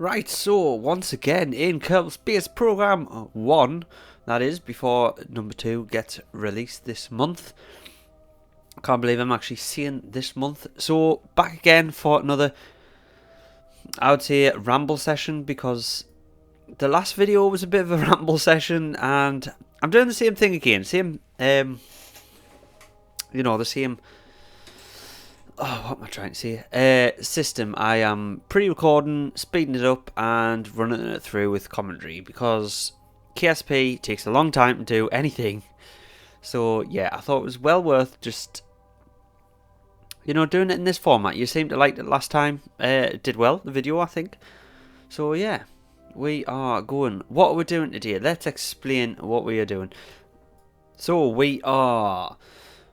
Right, so once again in Kerbal Space Program 1, that is, before number 2 gets released this month. I can't believe I'm actually seeing this month. So, back again for another, I would say, ramble session, because the last video was a bit of a ramble session, and I'm doing the same thing again. Same, the same... Oh, what am I trying to say? System. I am pre-recording, speeding it up, and running it through with commentary, because KSP takes a long time to do anything. So yeah, I thought it was well worth just, doing it in this format. You seemed to like it last time. It did well, the video, I think. So yeah, we are going. What are we doing today? Let's explain what we are doing. So we are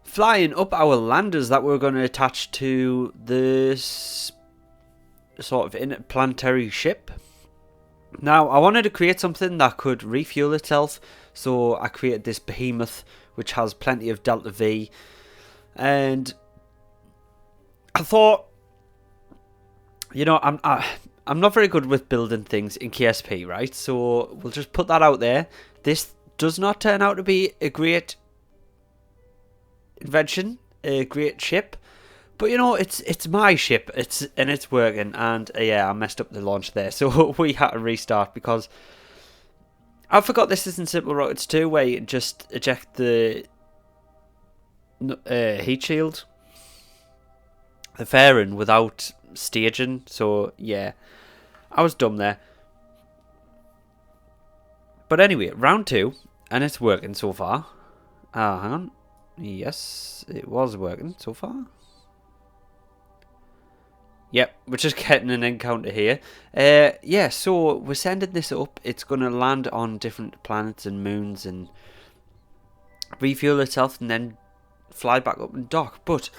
flying up our landers that we're going to attach to this sort of interplanetary ship. Now, I wanted to create something that could refuel itself, so I created this behemoth which has plenty of delta V, and I thought, I'm not very good with building things in KSP, right? So we'll just put that out there. This does not turn out to be a great invention, a great ship, but it's my ship, it's working, and yeah, I messed up the launch there, so we had to restart because I forgot this isn't Simple Rockets 2 where you just eject the heat shield, the fairing, without staging. So yeah, I was dumb there. But anyway, round 2, and it's working so far. Hang on. Yes, it was working so far. Yep, we're just getting an encounter here. Yeah, so we're sending this up. It's going to land on different planets and moons and refuel itself and then fly back up and dock. But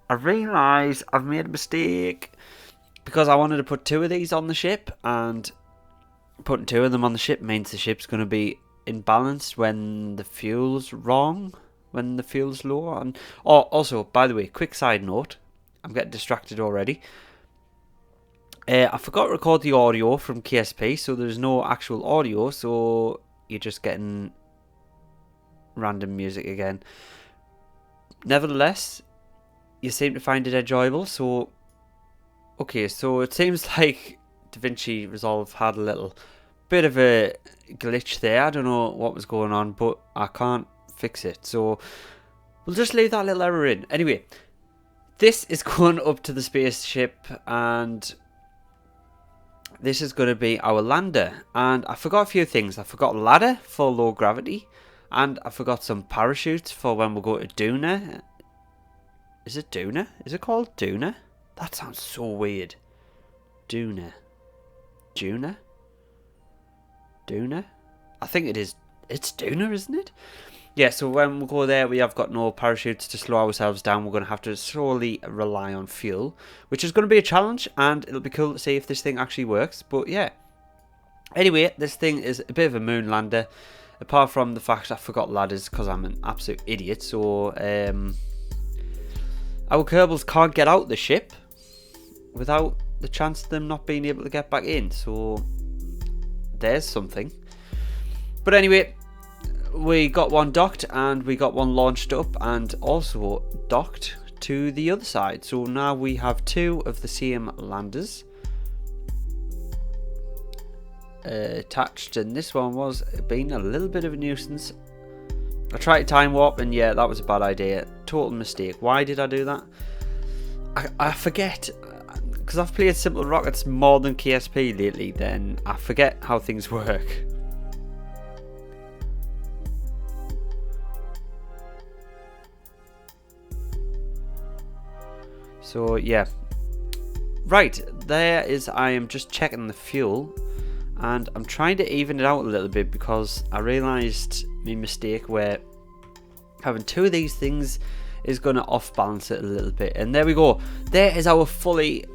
I realise I've made a mistake because I wanted to put 2 of these on the ship, and putting 2 of them on the ship means the ship's going to be imbalanced when the fuel's wrong. When the fuel's low. And also, by the way, quick side note, I'm getting distracted already. I forgot to record the audio from KSP, so there's no actual audio, so you're just getting random music again. Nevertheless, you seem to find it enjoyable, so okay, so it seems like DaVinci Resolve had a little bit of a glitch there. I don't know what was going on, but I can't fix it, so we'll just leave that little error in. Anyway, this is going up to the spaceship, and this is going to be our lander. And I forgot a few things. I forgot a ladder for low gravity, and I forgot some parachutes for when we go to Duna. Is it Duna? Is it called Duna? That sounds so weird. Duna. Duna? Duna? I think it is. It's Duna, isn't it? Yeah, so when we go there, we have got no parachutes to slow ourselves down. We're going to have to solely rely on fuel, which is going to be a challenge, and it'll be cool to see if this thing actually works. But yeah. Anyway, this thing is a bit of a moon lander, apart from the fact I forgot ladders because I'm an absolute idiot. So our Kerbals can't get out the ship without the chance of them not being able to get back in. So there's something. But anyway, we got one docked, and we got one launched up and also docked to the other side. So now we have 2 of the same landers attached, and this one was being a little bit of a nuisance. I tried to time warp, and yeah, that was a bad idea. Total mistake. Why did I do that? I forget, because I've played Simple Rockets more than KSP lately, then I forget how things work. So yeah, right, there is, I am just checking the fuel, and I'm trying to even it out a little bit because I realised my mistake where having 2 of these things is going to off balance it a little bit. And there we go, there is our fully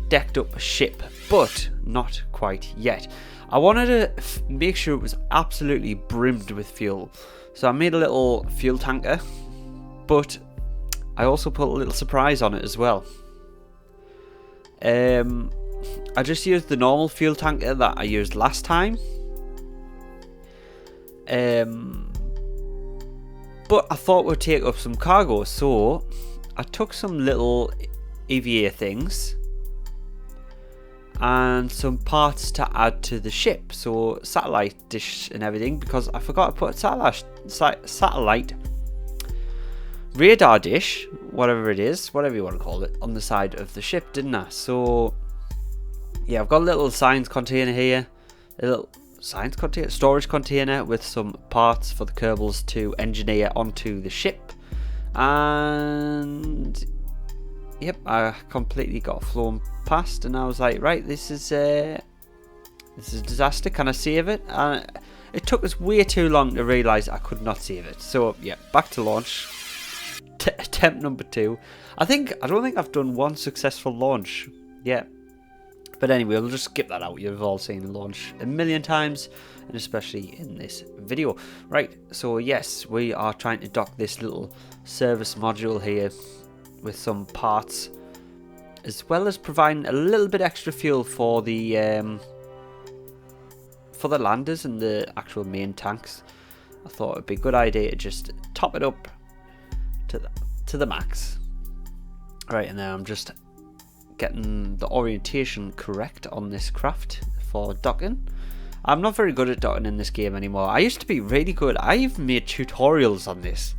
decked up ship, but not quite yet. I wanted to make sure it was absolutely brimmed with fuel, so I made a little fuel tanker, but I also put a little surprise on it as well. I just used the normal fuel tanker that I used last time. But I thought we'd take up some cargo, so I took some little EVA things and some parts to add to the ship, so satellite dish and everything, because I forgot to put satellite radar dish, whatever it is, whatever you want to call it, on the side of the ship, didn't I? So yeah, I've got a little science container here, a little science container, storage container with some parts for the Kerbals to engineer onto the ship. And yep, I completely got flown past, and I was like, right, this is a disaster. Can I save it? And it took us way too long to realise I could not save it. So yeah, back to launch. Attempt number 2. I don't think I've done one successful launch yet. But anyway, we'll just skip that out. You've all seen the launch a million times, and especially in this video. Right, so yes, we are trying to dock this little service module here with some parts, as well as providing a little bit extra fuel for the landers and the actual main tanks. I thought it'd be a good idea to just top it up to the max. Right, and then I'm just getting the orientation correct on this craft for docking. I'm not very good at docking in this game anymore. I used to be really good. I even made tutorials on this,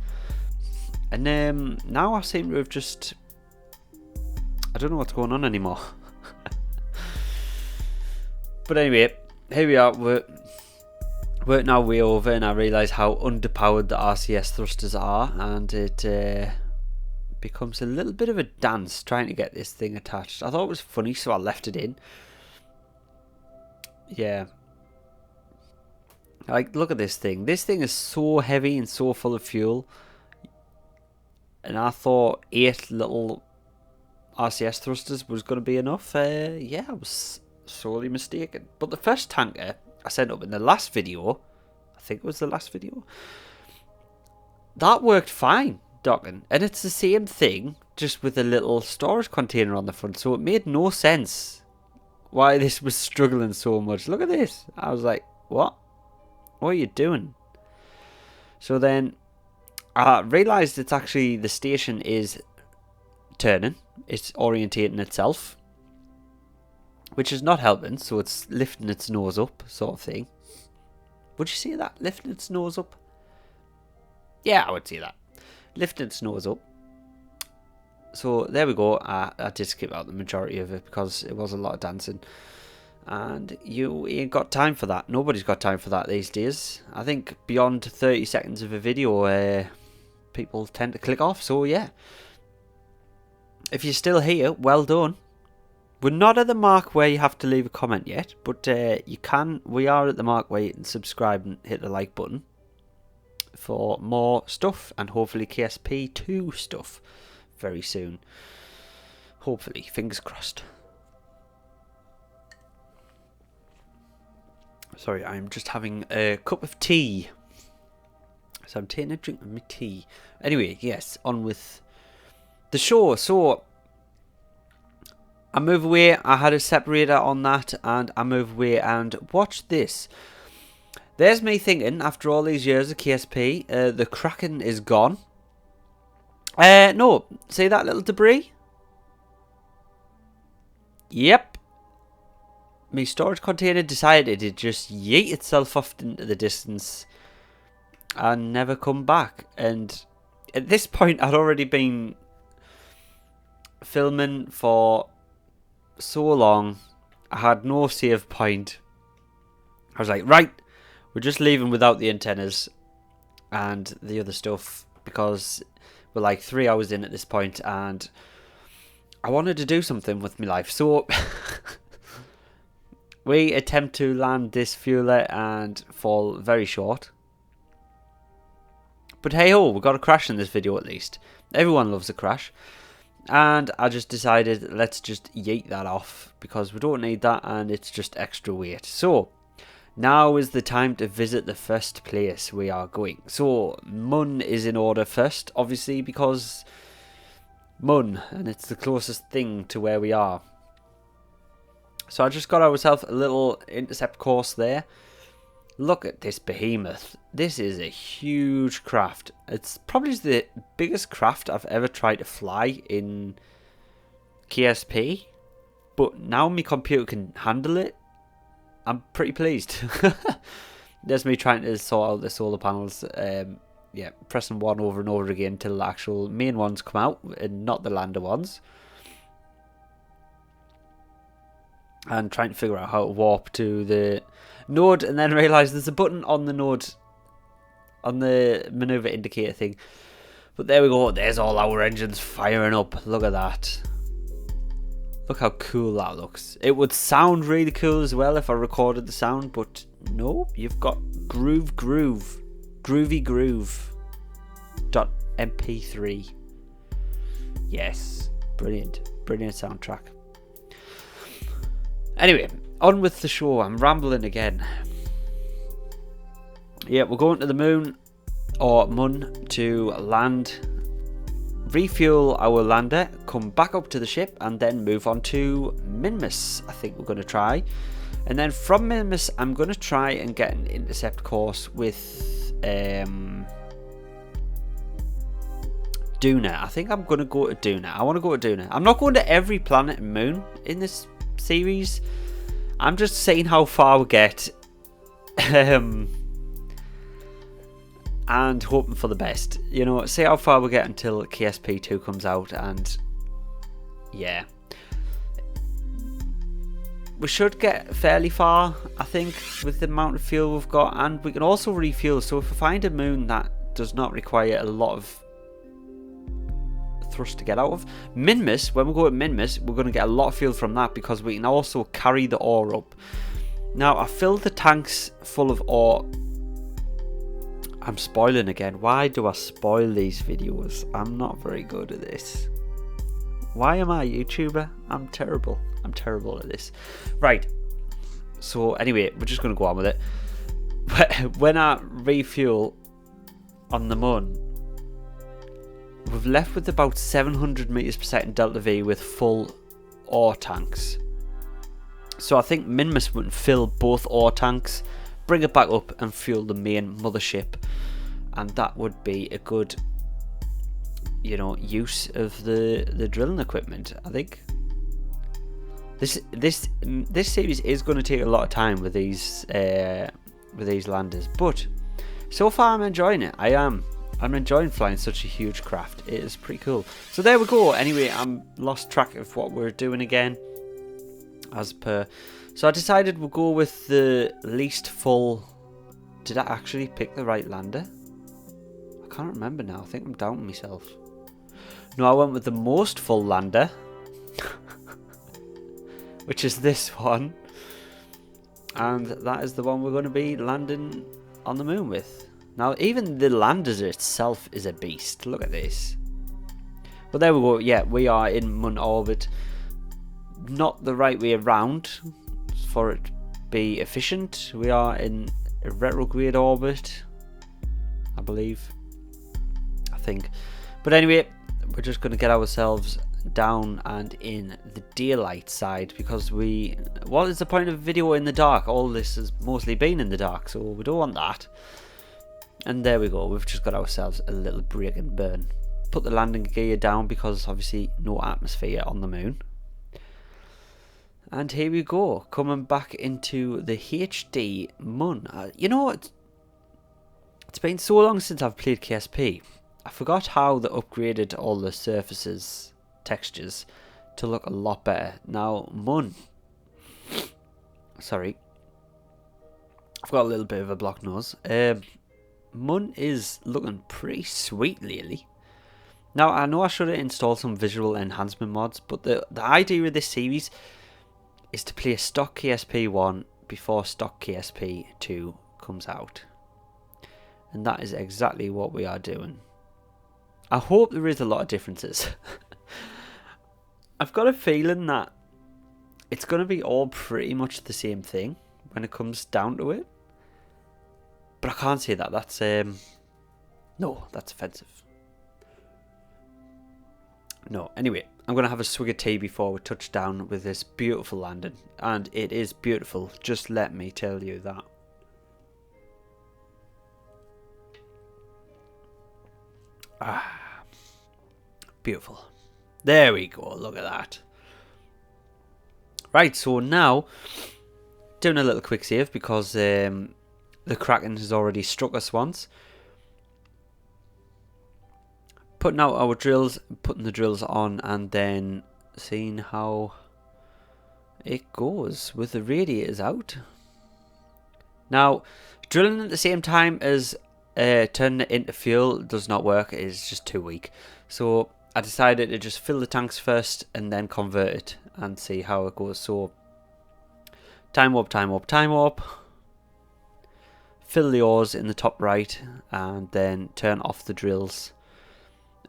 and now I seem to have just, I don't know what's going on anymore. But anyway, here we are. We're working our way over, and I realise how underpowered the RCS thrusters are, and it becomes a little bit of a dance trying to get this thing attached. I thought it was funny, so I left it in. Yeah. Like, look at this thing. This thing is so heavy and so full of fuel. And I thought 8 little RCS thrusters was going to be enough. Yeah, I was sorely mistaken. But the first tanker I sent up in the last video, I think it was the last video, that worked fine docking, and it's the same thing just with a little storage container on the front, so it made no sense why this was struggling so much. Look at this. I was like, what are you doing? So then I realized it's actually, the station is turning, it's orientating itself, which is not helping, so it's lifting its nose up, sort of thing. Would you see that, lifting its nose up? Yeah, I would see that, lifting its nose up. So there we go. I did skip out the majority of it because it was a lot of dancing, and you ain't got time for that. Nobody's got time for that these days. I think beyond 30 seconds of a video, people tend to click off. So yeah, if you're still here, well done. We're not at the mark where you have to leave a comment yet, but you can. We are at the mark where you can subscribe and hit the like button for more stuff, and hopefully KSP 2 stuff very soon. Hopefully, fingers crossed. Sorry, I'm just having a cup of tea. So I'm taking a drink of my tea. Anyway, yes, on with the show. So I move away. I had a separator on that, and I move away, and watch this. There's me thinking, after all these years of KSP, the Kraken is gone. No, see that little debris? Yep. My storage container decided to just yeet itself off into the distance and never come back. And at this point, I'd already been filming for so long. I had no save point. I was like, right, we're just leaving without the antennas and the other stuff, because we're like 3 hours in at this point and I wanted to do something with my life. So we attempt to land this fueler and fall very short. But hey ho, we got a crash in this video at least. Everyone loves a crash. And I just decided, let's just yeet that off, because we don't need that and it's just extra weight. So now is the time to visit the first place we are going. So Mun is in order first, obviously, because Mun, and it's the closest thing to where we are. So I just got ourselves a little intercept course there. Look at this behemoth. This is a huge craft. It's probably the biggest craft I've ever tried to fly in KSP. But now my computer can handle it. I'm pretty pleased. There's me trying to sort out the solar panels. Yeah, pressing one over and over again until the actual main ones come out and not the lander ones. And trying to figure out how to warp to the node, and then realise there's a button on the node, on the maneuver indicator thing. But there we go, there's all our engines firing up. Look at that. Look how cool that looks. It would sound really cool as well if I recorded the sound, but no, you've got groovy groove .mp3. Yes, brilliant soundtrack. Anyway, on with the show. I'm rambling again. Yeah, we're going to the moon, or Mun, to land, refuel our lander, come back up to the ship, and then move on to Minmus. I think we're going to try. And then from Minmus, I'm going to try and get an intercept course with Duna. I think I'm going to go to Duna. I want to go to Duna. I'm not going to every planet and moon in this series. I'm just seeing how far we get. And hoping for the best. You know, see how far we get until KSP2 comes out, and yeah. We should get fairly far, I think, with the amount of fuel we've got, and we can also refuel. So if we find a moon that does not require a lot of thrust to get out of, Minmus, when we go to Minmus, we're going to get a lot of fuel from that, because we can also carry the ore up. Now, I filled the tanks full of ore. I'm spoiling again. Why do I spoil these videos? I'm not very good at this. Why am I a YouTuber? I'm terrible. I'm terrible at this. Right. So anyway, we're just going to go on with it. When I refuel on the Mun, we've left with about 700 meters per second delta V with full ore tanks. So I think Minmus would fill both ore tanks, bring it back up and fuel the main mothership, and that would be a good, you know, use of the drilling equipment. I think this series is going to take a lot of time with these landers, but so far I'm enjoying it. I'm enjoying flying such a huge craft. It is pretty cool. So there we go. Anyway, I'm lost track of what we're doing again, as per. So I decided we'll go with the least full. Did I actually pick the right lander? I can't remember now. I think I'm doubting myself. No, I went with the most full lander, which is this one. And that is the one we're going to be landing on the moon with. Now, even the lander itself is a beast. Look at this. But there we go. Yeah, we are in Mun orbit. Not the right way around for it to be efficient. We are in a retrograde orbit, I believe. I think. But anyway, we're just going to get ourselves down and in the daylight side, because what is the point of video in the dark? All this has mostly been in the dark, so we don't want that. And there we go. We've just got ourselves a little break and burn. Put the landing gear down because obviously no atmosphere on the moon. And here we go, coming back into the HD Mun. You know what? It's been so long since I've played KSP. I forgot how they upgraded all the surfaces, textures, to look a lot better. Now, Mun. Sorry. I've got a little bit of a blocked nose. Mun is looking pretty sweet lately. Now, I know I should have installed some visual enhancement mods, but the idea of this series is to play stock KSP 1 before stock KSP 2 comes out. And that is exactly what we are doing. I hope there is a lot of differences. I've got a feeling that it's going to be all pretty much the same thing when it comes down to it. But I can't say that. That's no, that's offensive. No, anyway, I'm going to have a swig of tea before we touch down with this beautiful landing. And it is beautiful, just let me tell you that. Ah, beautiful. There we go, look at that. Right, so now, doing a little quick save because the Kraken has already struck us once. Putting out our drills, putting the drills on, and then seeing how it goes with the radiators out. Now, drilling at the same time as turning it into fuel does not work. It's just too weak. So I decided to just fill the tanks first and then convert it and see how it goes. So time warp, time warp, time warp. Fill the ores in the top right and then turn off the drills.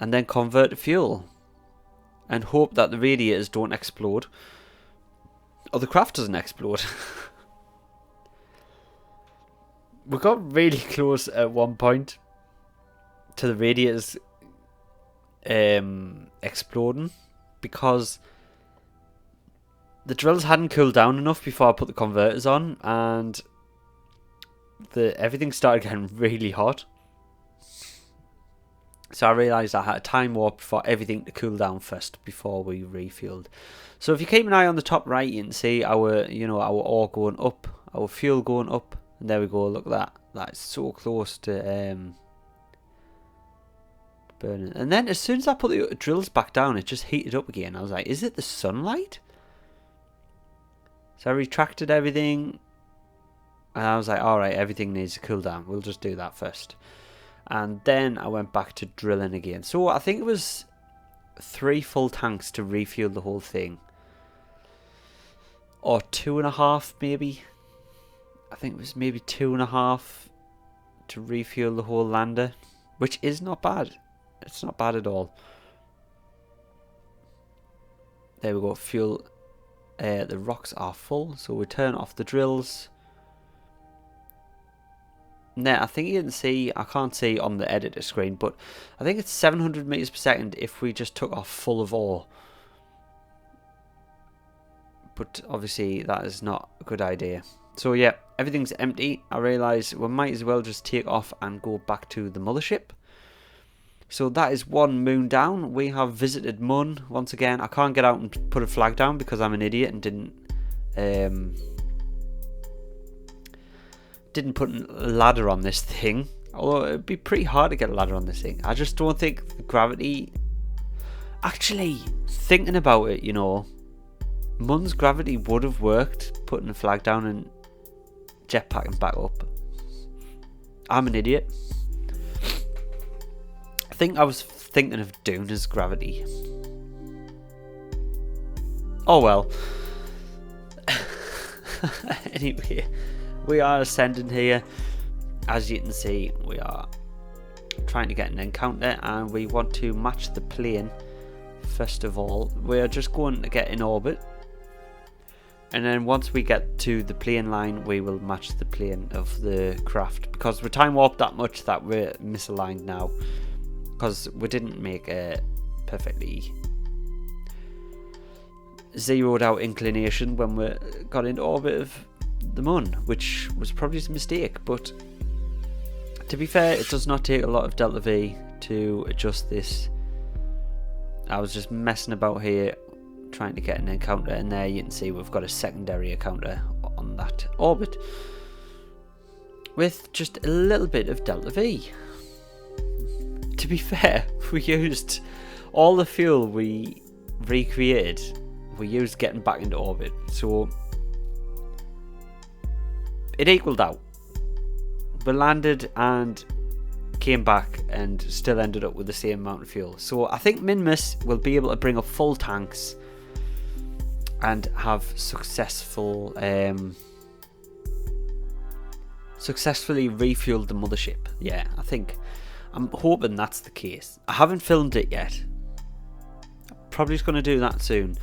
And then convert to fuel. And hope that the radiators don't explode. Or the craft doesn't explode. We got really close at one point to the radiators exploding. Because the drills hadn't cooled down enough before I put the converters on. And everything started getting really hot. So I realised I had a time warp for everything to cool down first before we refueled. So if you keep an eye on the top right, you can see our ore going up, our fuel going up, and there we go. Look at that. That's so close to burning. And then as soon as I put the drills back down, it just heated up again. I was like, is it the sunlight? So I retracted everything, and I was like, all right, everything needs to cool down. We'll just do that first. And then I went back to drilling again. So I think it was 3 full tanks to refuel the whole thing. Or 2.5 maybe. I think it was maybe 2.5 to refuel the whole lander. Which is not bad. It's not bad at all. There we go. Fuel. The rocks are full. So we turn off the drills. Now, I think you can see, I can't see on the editor screen, but I think it's 700 meters per second if we just took off full of ore. But obviously that is not a good idea. So yeah, everything's empty. I realise we might as well just take off and go back to the mothership. So that is one moon down. We have visited Mun once again. I can't get out and put a flag down because I'm an idiot and didn't put a ladder on this thing. Although it'd be pretty hard to get a ladder on this thing. I just don't think the gravity... Actually, thinking about it, you know, Mun's gravity would have worked putting a flag down and jetpacking back up. I'm an idiot. I think I was thinking of Duna's gravity. Oh well. Anyway, we are ascending here. As you can see, we are trying to get an encounter and we want to match the plane. First of all, we are just going to get in orbit, and then once we get to the plane line, we will match the plane of the craft, because we're time warped that much that we're misaligned now, because we didn't make a perfectly zeroed out inclination when we got into orbit of the Mun, which was probably a mistake. But to be fair, it does not take a lot of delta V to adjust this. I was just messing about here trying to get an encounter, and there you can see we've got a secondary encounter on that orbit with just a little bit of delta V. To be fair, we used all the fuel we recreated, we used getting back into orbit, so it equaled out. We landed and came back and still ended up with the same amount of fuel. So I think Minmus will be able to bring up full tanks and have successfully refueled the mothership. Yeah, I'm hoping that's the case. I haven't filmed it yet. Probably just going to do that soon.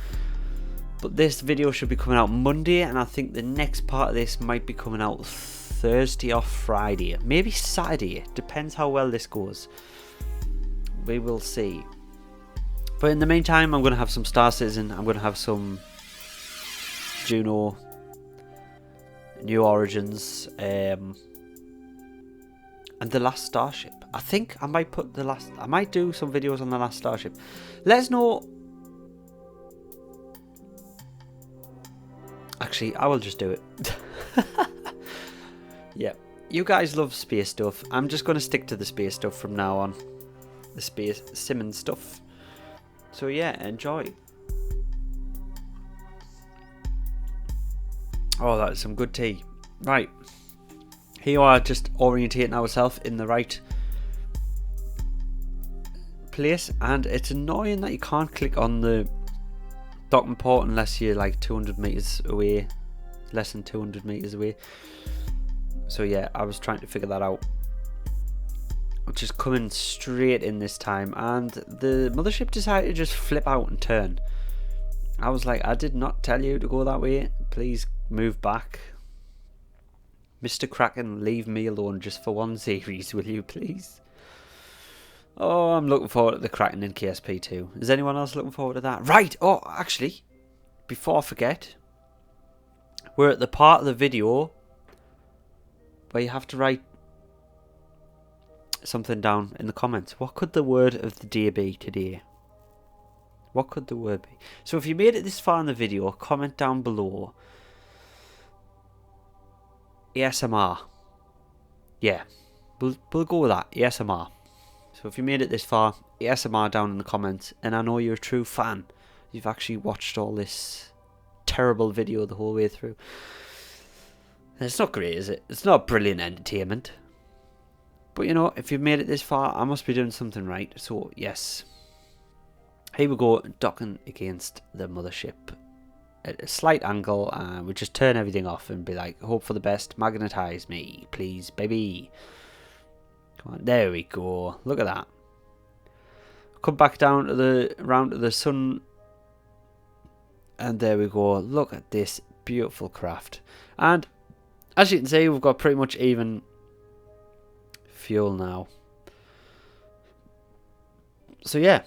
But this video should be coming out Monday, and I think the next part of this might be coming out Thursday or Friday, maybe Saturday. Depends how well this goes. We will see. But in the meantime, I'm going to have some Star Citizen. I'm going to have some Juno, New Origins, and the Last Starship. I think I might put I might do some videos on the Last Starship. Let us know. Actually, I will just do it. Yeah, you guys love space stuff. I'm just going to stick to the space stuff from now on. The space sim and stuff. So yeah, enjoy. Oh, that's some good tea. Right. Here you are, just orientating ourselves in the right place. And it's annoying that you can't click on the docking port unless you're like 200 meters away. Less than 200 meters away. So yeah, I was trying to figure that out. I'm just coming straight in this time, and the mothership decided to just flip out and turn. I was like, I did not tell you to go that way. Please move back. Mr. Kraken, leave me alone just for one series, will you please? Oh, I'm looking forward to the Kraken in KSP2. Is anyone else looking forward to that? Right, oh, actually, before I forget, we're at the part of the video where you have to write something down in the comments. What could the word of the day be today? What could the word be? So if you made it this far in the video, comment down below. ASMR. Yeah, we'll go with that. ASMR. So if you made it this far, ASMR down in the comments. And I know you're a true fan. You've actually watched all this terrible video the whole way through. It's not great, is it? It's not brilliant entertainment. But you know, if you've made it this far, I must be doing something right. So yes. Here we go, docking against the mothership at a slight angle, and we just turn everything off and be like, hope for the best, magnetize me, please, baby. Come on, there we go. Look at that. Come back down to the sun, and there we go. Look at this beautiful craft. And as you can see, we've got pretty much even fuel now. So yeah,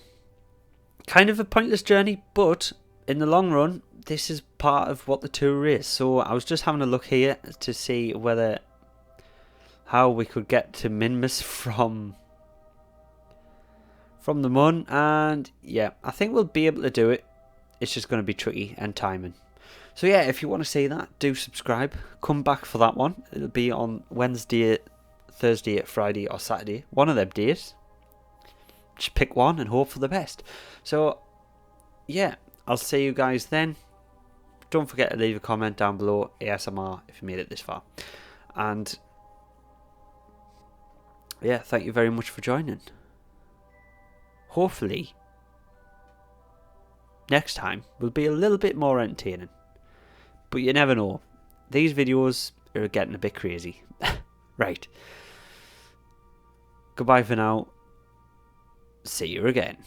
kind of a pointless journey, but in the long run, this is part of what the tour is. So I was just having a look here to see how we could get to Minmus from the Mun, and yeah, I think we'll be able to do it. It's just going to be tricky and timing. So yeah, if you want to see that, do subscribe. Come back for that one. It'll be on Wednesday, Thursday, Friday or Saturday. One of them days. Just pick one and hope for the best. So yeah, I'll see you guys then. Don't forget to leave a comment down below, ASMR, if you made it this far. And yeah, thank you very much for joining. Hopefully next time will be a little bit more entertaining. But you never know. These videos are getting a bit crazy. Right. Goodbye for now. See you again.